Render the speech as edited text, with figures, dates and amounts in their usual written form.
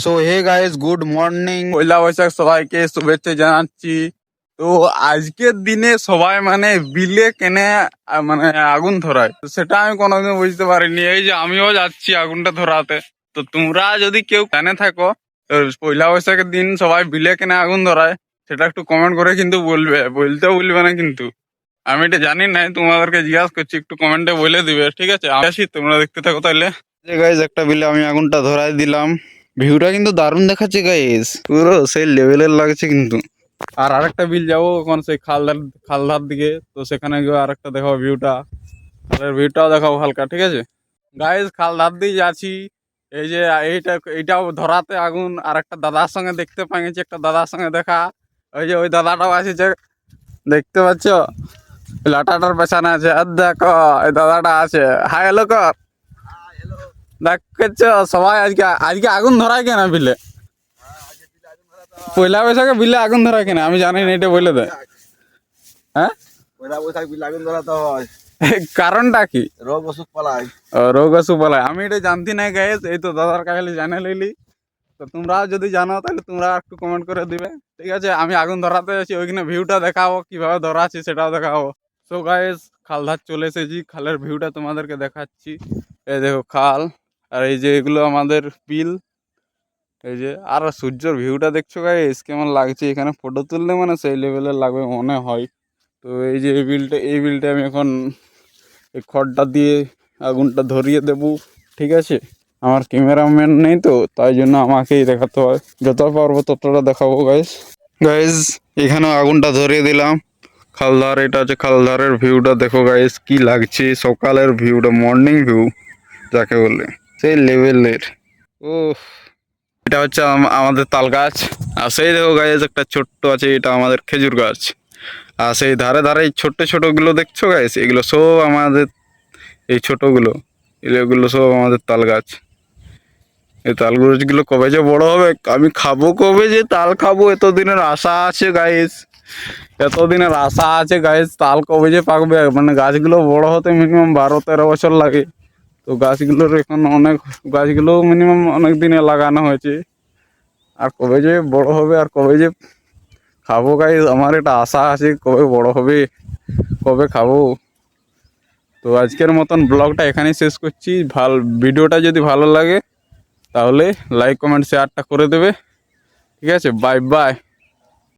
So hey guys, good morning. Poila Baishakh সবাইকে শুভেচ্ছা জানাচ্ছি। তো আজকের দিনে সবাই মানে বিলে কেনে মানে আগুন ধরায়, তো সেটা আমি কোনোদিন বুঝতে পারিনি। এই যে আমিও যাচ্ছি আগুনটা ধরাতে। তো তোমরা যদি কেউ জানে থাকো তো পয়লা বৈশাখের দিন সবাই বিলে কেনে আগুন ধরায়, সেটা একটু কমেন্ট করে কিন্তু বলবে, বলতেও ভুলবে না কিন্তু। আমি এটা জানি না, তোমাদেরকে জিজ্ঞাসা করছি, একটু কমেন্টে বলে দিবে, ঠিক আছে? আমি আসি, তোমরা দেখতে থাকো তাহলে। যে গাইস, একটা বিলে আমি আগুনটা ধরাই দিলাম। ভিউটা কিন্তু দারুণ দেখাচ্ছে গাইস, পুরো সেই লেভেলের লাগছে কিন্তু। আর আরেকটা বিল যাবো এখন সেই খালধার দিকে, তো সেখানে গিয়ে আরেকটা দেখাবো ভিউটা। খালের ভিউটাও দেখাবো হালকা, ঠিক আছে গাইস? খালধার দিয়ে যাচ্ছি। এই যে এইটাও ধরাতে আগুন। আর একটা দাদার সঙ্গে দেখতে পাইছি, একটা দাদার সঙ্গে দেখা। ওই যে ওই দাদাটাও আছে, যে দেখতে পাচ্ছ লাটাটার পেছনে আছে। আর দেখো এই দাদাটা আছে, হাই হ্যালো কর। দেখছ সবাই আজকে আজকে আগুন ধরায় কেন বিলে? পয়লা বৈশাখে বিলে আগুন ধরায় কেন আমি জানি না, এটা বলে দেয়। হ্যাঁ, পয়লা বৈশাখ বিলে আগুন ধরাতে হয়, কারণটা কি? রোগ অসুখ পালায়। রোগ অসুখ বলে আমি এটা জানতি না গাইস, এই তো দাদার কাছে জানে লইলি। তো তোমরা যদি জানো তাহলে তোমরা একটু কমেন্ট করে দিবে, ঠিক আছে? আমি আগুন ধরাতে আছি, ওইখানে ভিউটা দেখাবো, কিভাবে ধরা আছে সেটাও দেখাবো। সো গাইস, খালধার চলে এসেছি, খালের ভিউটা তোমাদেরকে দেখাচ্ছি। এই দেখো খাল, আর এই যে এগুলো আমাদের বিল। এই যে আর সূর্যের ভিউটা দেখছো গাইস, কেমন লাগছে এখানে ফটো তুললে, মানে সেই লেভেলের লাগবে মনে হয়। তো এই যে এই বিলটা আমি এখন এই খড়টা দিয়ে আগুনটা ধরিয়ে দেব, ঠিক আছে? আমার ক্যামেরাম্যান নেই, তো তাই জন্য আমাকেই দেখাতে হয়। যত পারবো ততটা দেখাবো গাইস। গাইস, এখানেও আগুনটা ধরিয়ে দিলাম। খালধার, এটা হচ্ছে খালধারের ভিউটা, দেখো গাইস কি লাগছে। সকালের ভিউটা, মর্নিং ভিউ যাকে বলে, সেই লেভেলের। ও, এটা হচ্ছে আমাদের তাল গাছ। আর সেই দেখো গাইস একটা ছোট্ট আছে, এটা আমাদের খেজুর গাছ। আর সেই ধারে ধারে এই ছোট্ট ছোটগুলো দেখছো গাইস, এগুলো সব আমাদের, এই ছোটগুলো এগুলো সব আমাদের তাল গাছ। এই তাল গাছগুলো কবে যে বড় হবে, আমি খাবো কবে যে তাল খাবো, এতদিনের আশা আছে গাইস। এতদিনের আশা আছে গাইস, তাল কবে যে পাকবে। মানে গাছগুলো বড় হতে মিনিমাম 12-13 বছর লাগে। তো গাছগুলোর এখন অনেক, গাছগুলো মিনিমাম অনেক দিনে লাগানো হয়েছে। আর কবে যে বড় হবে, আর কবে যে খাবো গাইস, আমার একটা আশা আছে কবে বড় হবে, কবে খাবো। তো আজকের মতন ব্লগটা এখানেই শেষ করছি। ভিডিওটা যদি ভালো লাগে তাহলে লাইক কমেন্ট শেয়ারটা করে দেবে, ঠিক আছে? Bye bye.